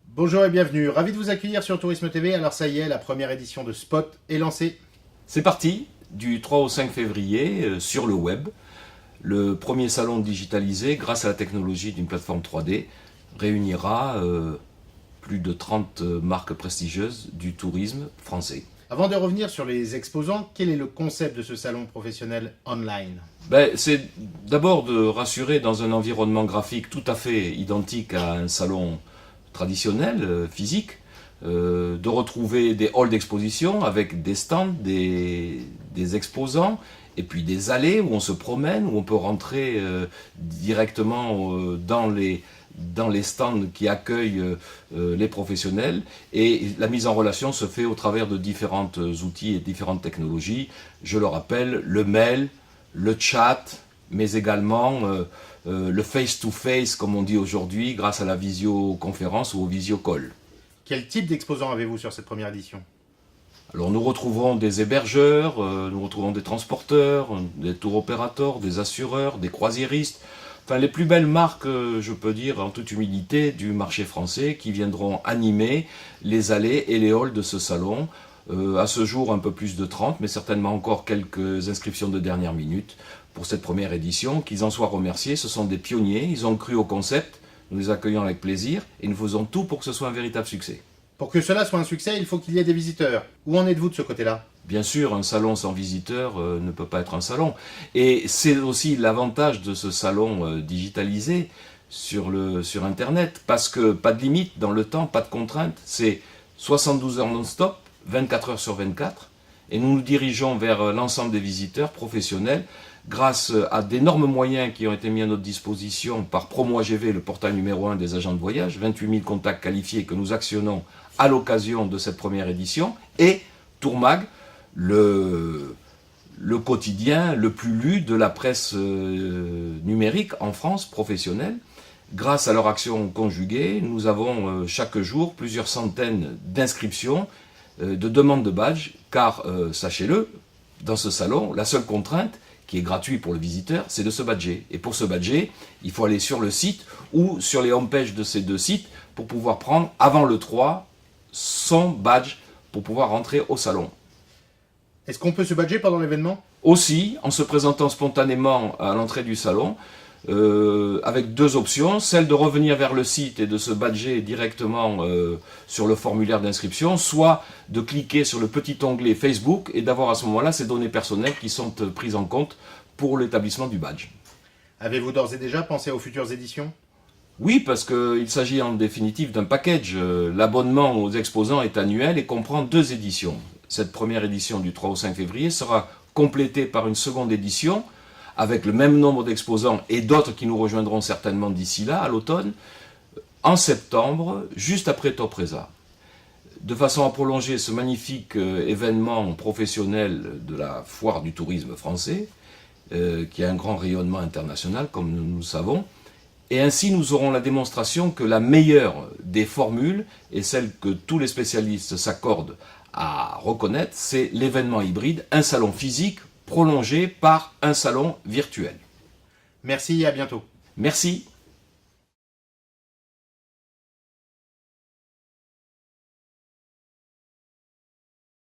Bonjour et bienvenue, ravi de vous accueillir sur Tourisme TV. Alors ça y est, la première édition de Spot est lancée. C'est parti, du 3 au 5 février, sur le web. Le premier salon digitalisé, grâce à la technologie d'une plateforme 3D, réunira plus de 30 marques prestigieuses du tourisme français. Avant de revenir sur les exposants, quel est le concept de ce salon professionnel online? C'est d'abord de rassurer dans un environnement graphique tout à fait identique à un salon traditionnel, physique, de retrouver des halls d'exposition avec des stands, des exposants, et puis des allées où on se promène, où on peut rentrer directement dans les stands qui accueillent les professionnels, et la mise en relation se fait au travers de différents outils et différentes technologies. Je le rappelle, le mail, le chat, mais également le face-to-face, comme on dit aujourd'hui, grâce à la visioconférence ou au visio-call. Quel type d'exposants avez-vous sur cette première édition? Alors nous retrouverons des hébergeurs, nous retrouvons des transporteurs, des tour opérateurs, des assureurs, des croisiéristes, enfin les plus belles marques, je peux dire en toute humilité, du marché français qui viendront animer les allées et les halls de ce salon. À ce jour, un peu plus de 30, mais certainement encore quelques inscriptions de dernière minute pour cette première édition. Qu'ils en soient remerciés, ce sont des pionniers, ils ont cru au concept, nous les accueillons avec plaisir et nous faisons tout pour que ce soit un véritable succès. Pour que cela soit un succès, il faut qu'il y ait des visiteurs. Où en êtes-vous de ce côté-là? Bien sûr, un salon sans visiteurs ne peut pas être un salon. Et c'est aussi l'avantage de ce salon digitalisé sur Internet, parce que pas de limite dans le temps, pas de contrainte, c'est 72 heures non-stop, 24 heures sur 24, et nous nous dirigeons vers l'ensemble des visiteurs professionnels grâce à d'énormes moyens qui ont été mis à notre disposition par Promo-AGV, le portail numéro 1 des agents de voyage, 28 000 contacts qualifiés que nous actionnons à l'occasion de cette première édition, et Tourmag, le quotidien le plus lu de la presse numérique en France, professionnelle. Grâce à leur action conjuguée, nous avons chaque jour plusieurs centaines d'inscriptions, de demandes de badge, car, sachez-le, dans ce salon, la seule contrainte, qui est gratuite pour le visiteur, c'est de se badger. Et pour se badger, il faut aller sur le site ou sur les homepages de ces deux sites pour pouvoir prendre, avant le 3, son badge pour pouvoir rentrer au salon. Est-ce qu'on peut se badger pendant l'événement? Aussi, en se présentant spontanément à l'entrée du salon, avec deux options, celle de revenir vers le site et de se badger directement sur le formulaire d'inscription, soit de cliquer sur le petit onglet Facebook et d'avoir à ce moment-là ces données personnelles qui sont prises en compte pour l'établissement du badge. Avez-vous d'ores et déjà pensé aux futures éditions? Oui, parce qu'il s'agit en définitive d'un package. L'abonnement aux exposants est annuel et comprend 2 éditions. Cette première édition du 3 au 5 février sera complétée par une seconde édition avec le même nombre d'exposants et d'autres qui nous rejoindront certainement d'ici là, à l'automne, en septembre, juste après Topresa. De façon à prolonger ce magnifique événement professionnel de la foire du tourisme français, qui a un grand rayonnement international, comme nous le savons, et ainsi nous aurons la démonstration que la meilleure des formules, et celle que tous les spécialistes s'accordent à reconnaître, c'est l'événement hybride, un salon physique prolongé par un salon virtuel. Merci et à bientôt. Merci.